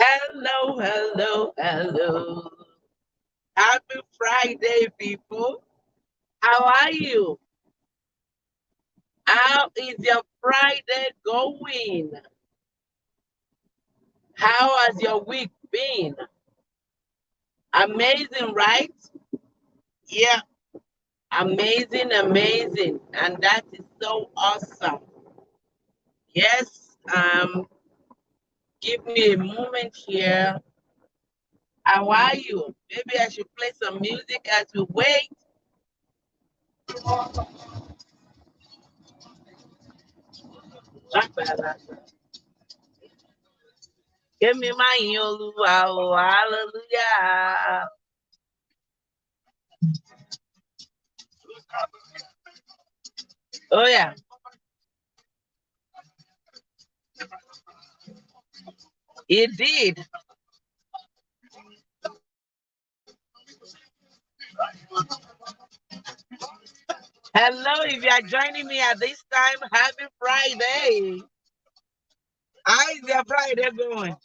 Hello, hello, hello. Happy Friday, people. How are you? How is your Friday going? How has your week been? Amazing, right? Yeah, amazing, amazing. And that is so awesome. Yes, give me a moment here. How are you? Maybe I should play some music as we wait. Give me my Olúwa, hallelujah. Oh yeah, it did. Hello, if you are joining me at this time, happy Friday. How is your Friday going?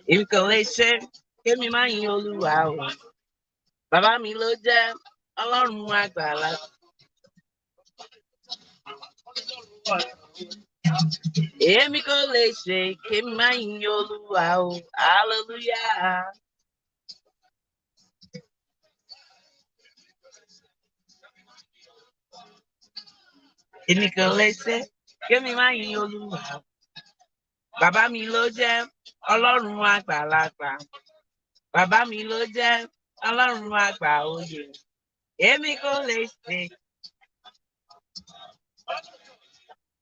Ìkọ̀lẹ́ṣẹ́ kémi máa yin Olúwa o. Bàbá mi ló jẹ́ Ọlọ́run àgbàlá. Èmi kò lè ṣe kémi máa yin Olúwa o. Hallelujah. Èmi kò lè ṣe kémi máa yin Olúwa o. Bàbá mi ló jẹ́ Ọlọ́run àgbàlagbà. Bàbá mi ló jẹ́ Ọlọ́run àgbà oyè. Èmi kò lè ṣe.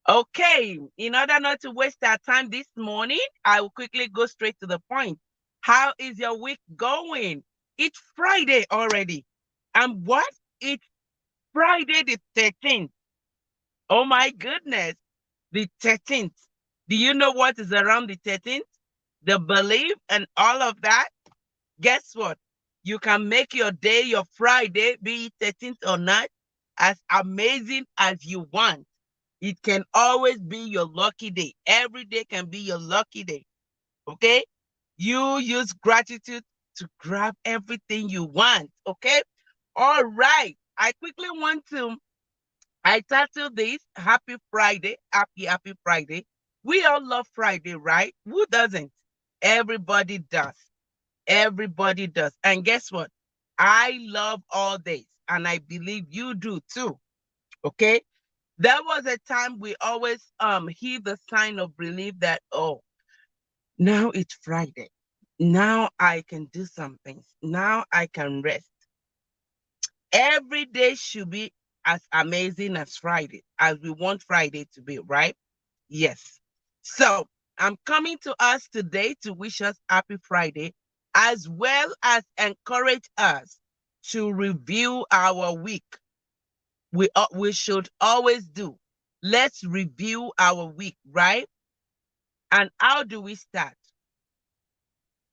Okay, in order not to waste our time this morning, I will quickly go straight to the point. How is your week going? It's Friday already. And what? It's Friday the 13th. Oh my goodness, the 13th. Do you know what is around the 13th? The belief and all of that. Guess what? You can make your day, your Friday, be it 13th or not, as amazing as you want. It can always be your lucky day. Every day can be your lucky day. Okay? You use gratitude to grab everything you want. Okay? All right. I titled this Happy Friday. Happy Friday. We all love Friday, right? Who doesn't? Everybody does. Everybody does. And guess what? I love all days, and I believe you do too. Okay? There was a time we always hear the sign of relief that, oh, now it's Friday. Now I can do some things. Now I can rest. Every day should be as amazing as Friday, as we want Friday to be, right? Yes. So I'm coming to us today to wish us happy Friday, as well as encourage us to review our week. We should always do. Let's review our week, right? And how do we start?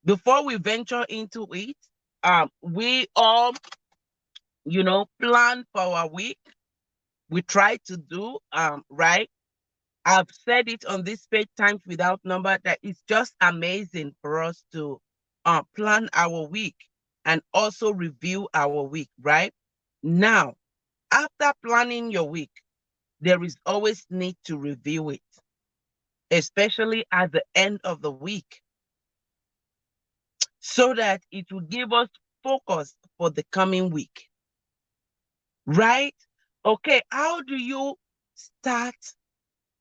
Before we venture into it, we all, plan for our week. We try to do right. I've said it on this page times without number that it's just amazing for us to plan our week and also review our week, right? Now, after planning your week, there is always need to review it, especially at the end of the week, so that it will give us focus for the coming week, right? Okay, how do you start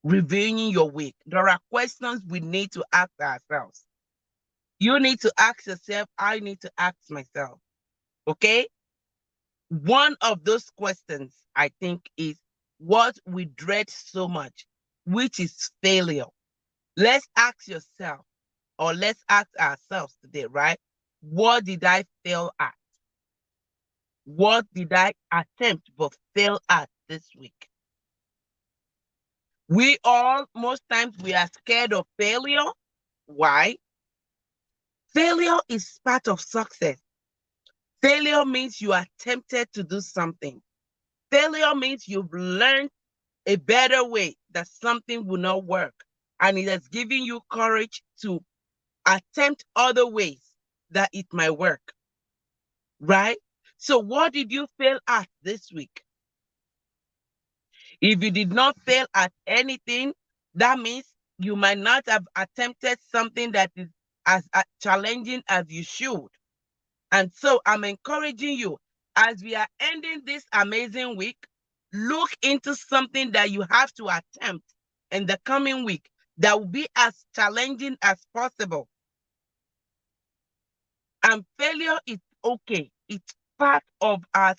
reviewing your week? There are questions we need to ask ourselves. You need to ask yourself, I need to ask myself. Okay? One of those questions, I think, is what we dread so much, which is failure. Let's ask yourself, or let's ask ourselves today, right? What did I fail at? What did I attempt but fail at this week? We all, most times, we are scared of failure. Why? Failure is part of success. Failure means you are tempted to do something. Failure means you've learned a better way that something will not work. And it has given you courage to attempt other ways that it might work. Right? So what did you fail at this week? If you did not fail at anything, that means you might not have attempted something that is as challenging as you should. And so I'm encouraging you, as we are ending this amazing week, look into something that you have to attempt in the coming week that will be as challenging as possible. And failure is okay. It's part of our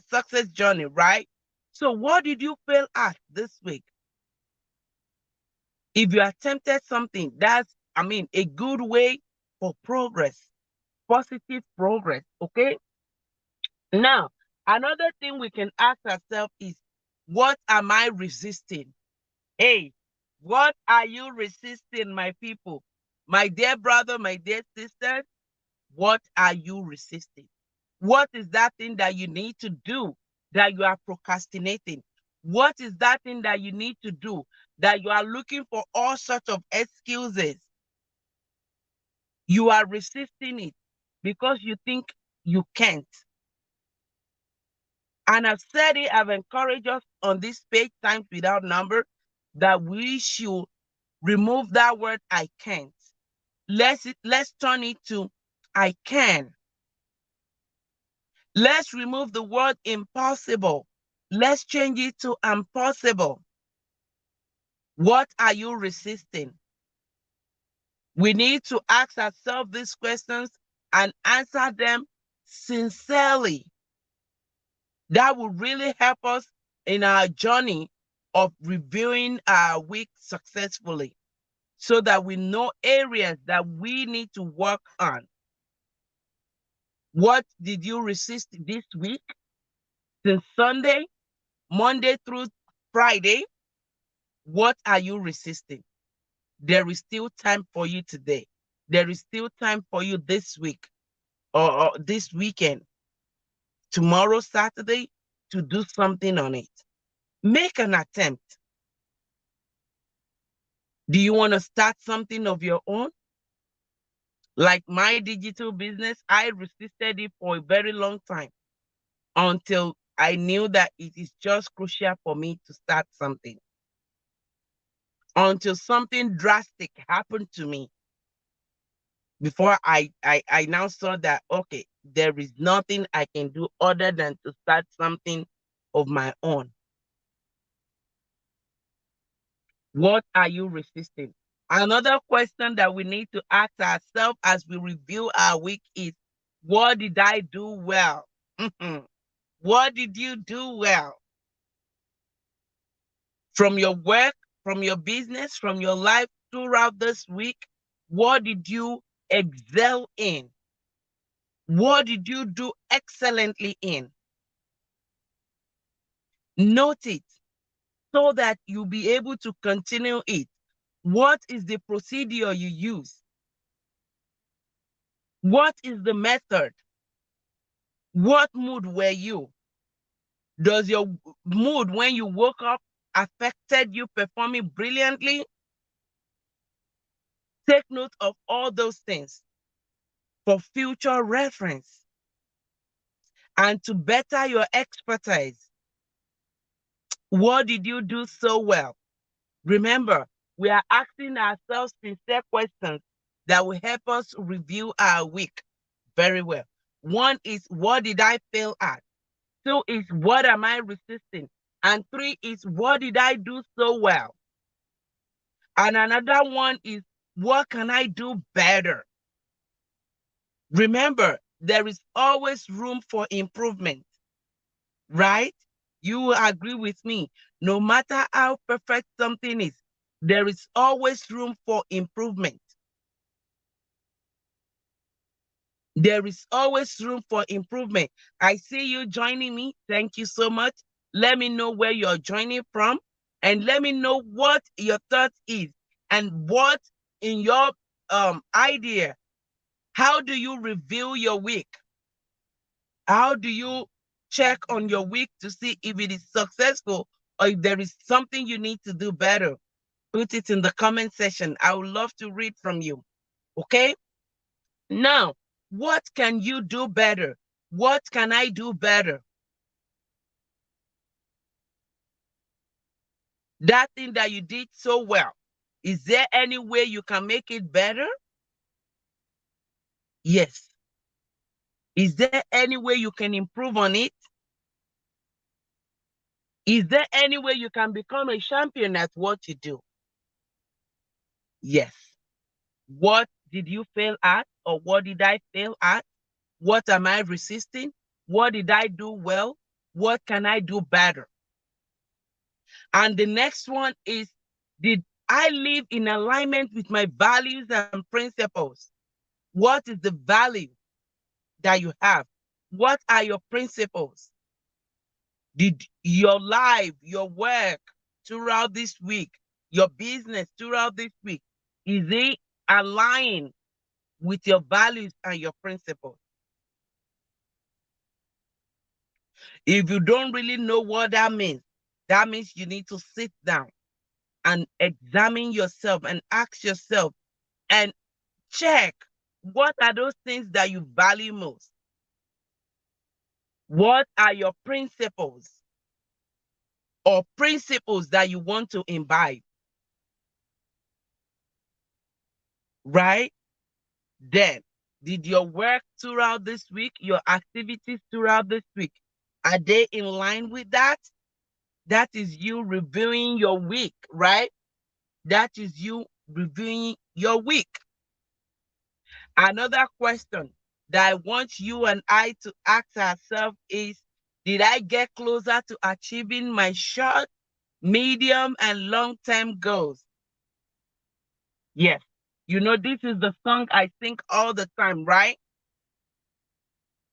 success journey, right? So what did you fail at this week? If you attempted something, that's, a good way for progress, positive progress, okay? Now, another thing we can ask ourselves is, what am I resisting? Hey, what are you resisting, my people? My dear brother, my dear sister, what are you resisting? What is that thing that you need to do that you are procrastinating? What is that thing that you need to do that you are looking for all sorts of excuses? You are resisting it because you think you can't. And I've said it, I've encouraged us on this page, Times Without Number, that we should remove that word I can't. Let's turn it to I can. Let's remove the word impossible. Let's change it to impossible. What are you resisting? We need to ask ourselves these questions and answer them sincerely. That will really help us in our journey of reviewing our week successfully so that we know areas that we need to work on. What did you resist this week? Since Sunday, Monday through Friday, what are you resisting? There is still time for you today. There is still time for you this week or this weekend, tomorrow, Saturday, to do something on it. Make an attempt. Do you want to start something of your own? Like my digital business, I resisted it for a very long time until I knew that it is just crucial for me to start something. Until something drastic happened to me before I now saw that, okay, there is nothing I can do other than to start something of my own. What are you resisting? Another question that we need to ask ourselves as we review our week is, what did I do well? What did you do well? From your work, from your business, from your life throughout this week, what did you excel in? What did you do excellently in? Note it so that you'll be able to continue it. What is the procedure you use? What is the method? What mood were you? Does your mood when you woke up affected you performing brilliantly? Take note of all those things for future reference and to better your expertise. What did you do so well? Remember, we are asking ourselves sincere questions that will help us review our week very well. One is, what did I fail at? Two is, what am I resisting? And three is, what did I do so well? And another one is, what can I do better? Remember, there is always room for improvement, right? You will agree with me. No matter how perfect something is, there is always room for improvement. There is always room for improvement. I see you joining me. Thank you so much. Let me know where you're joining from and let me know what your thoughts is and what in your idea. How do you review your week? How do you check on your week to see if it is successful or if there is something you need to do better, put it in the comment section. I would love to read from you. Okay? Now, what can you do better? What can I do better? That thing that you did so well, is there any way you can make it better? Yes. Is there any way you can improve on it? Is there any way you can become a champion at what you do? Yes. What did you fail at, or what did I fail at? What am I resisting? What did I do well? What can I do better? And the next one is, did I live in alignment with my values and principles? What is the value that you have? What are your principles? Did your life, your work throughout this week, your business throughout this week, is it aligned with your values and your principles? If you don't really know what that means you need to sit down and examine yourself and ask yourself and check, what are those things that you value most? What are your principles or principles that you want to imbibe? Right? Then, did your work throughout this week, your activities throughout this week, are they in line with that? That is you reviewing your week, right? That is you reviewing your week. Another question that I want you and I to ask ourselves is, did I get closer to achieving my short, medium, and long-term goals? Yes. You know, this is the song I sing all the time, right?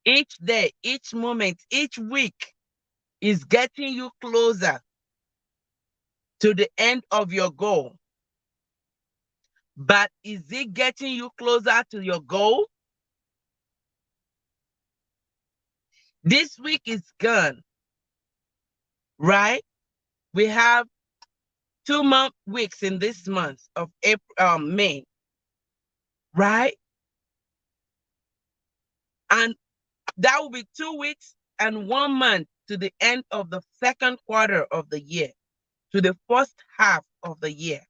Each day, each moment, each week is getting you closer to the end of your goal. But is it getting you closer to your goal? This week is gone, right? We have 2 weeks in this month of April, May, right? And that will be 2 weeks and 1 month to the end of the second quarter of the year, to the first half of the year.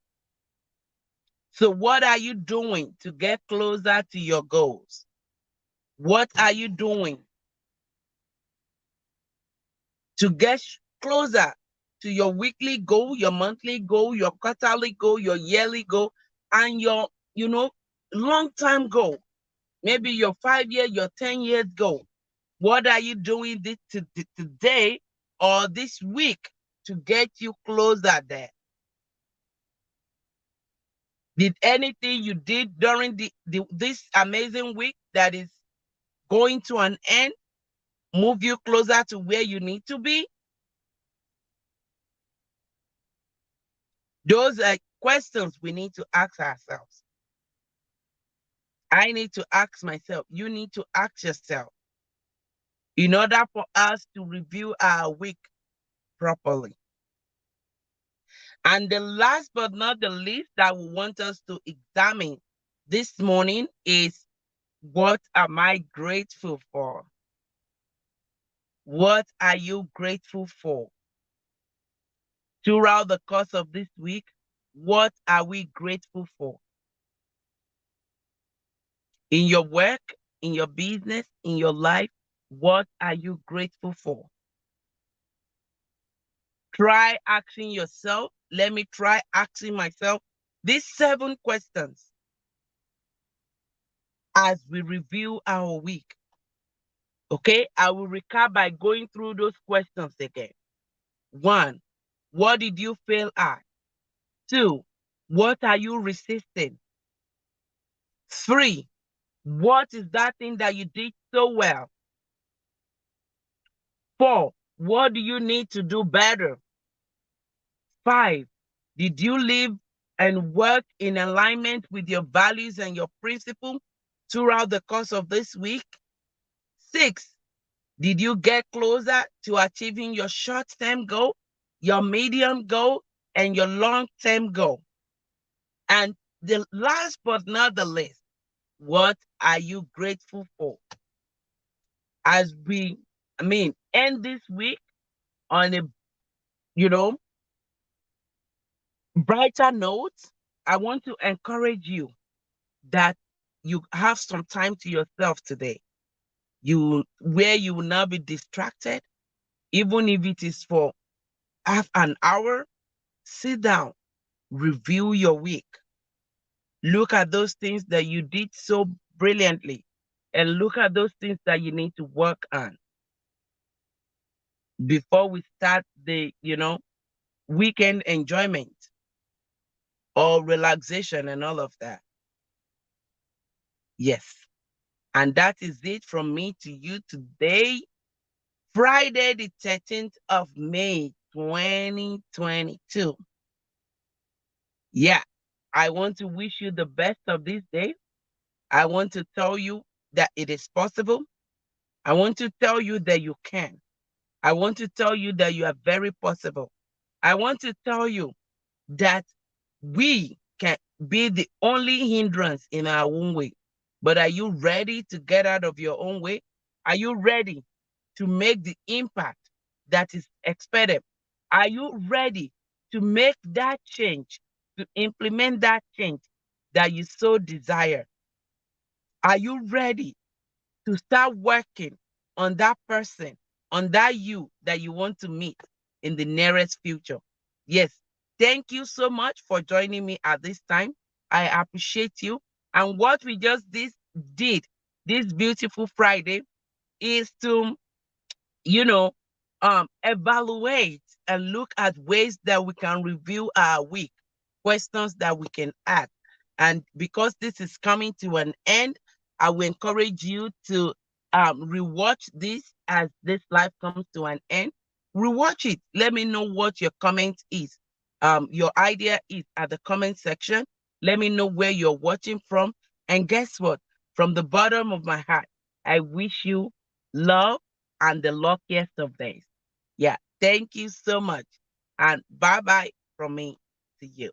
So what are you doing to get closer to your goals? What are you doing to get closer to your weekly goal, your monthly goal, your quarterly goal, your yearly goal, and your, long-term goal? Maybe your 5 year, your 10 years goal. What are you doing today or this week to get you closer there? Did anything you did during this amazing week that is going to an end move you closer to where you need to be? Those are questions we need to ask ourselves. I need to ask myself. You need to ask yourself in order for us to review our week properly. And the last but not the least that we want us to examine this morning is, what am I grateful for? What are you grateful for? Throughout the course of this week, what are we grateful for? In your work, in your business, in your life, what are you grateful for? Try asking yourself, let me try asking myself these 7 questions as we review our week. Okay, I will recap by going through those questions again. 1, what did you fail at? 2, what are you resisting? 3, what is that thing that you did so well? 4, what do you need to do better? 5, did you live and work in alignment with your values and your principles throughout the course of this week? 6, did you get closer to achieving your short-term goal, your medium goal, and your long-term goal. And the last but not the least, what are you grateful for? As we, end this week on a, you know, brighter note, I want to encourage you that you have some time to yourself today. Where you will not be distracted, even if it is for half an hour. Sit down, review your week, look at those things that you did so brilliantly, and look at those things that you need to work on before we start the, weekend enjoyment or relaxation and all of that. Yes. And that is it from me to you today, Friday, the 13th of May, 2022. Yeah. I want to wish you the best of this day. I want to tell you that it is possible. I want to tell you that you can. I want to tell you that you are very possible. I want to tell you that we can be the only hindrance in our own way. But are you ready to get out of your own way? Are you ready to make the impact that is expected? Are you ready to make that change, to implement that change that you so desire? Are you ready to start working on that person, on that you that you want to meet in the nearest future? Yes. Thank you so much for joining me at this time. I appreciate you. And what we just did this beautiful Friday is to, you know, evaluate and look at ways that we can review our week, questions that we can ask. And because this is coming to an end, I will encourage you to rewatch this as this life comes to an end. Rewatch it. Let me know what your comment is. Your idea is at the comment section. Let me know where you're watching from. And guess what? From the bottom of my heart, I wish you love and the luckiest of days. Yeah. Thank you so much. And bye bye from me to you.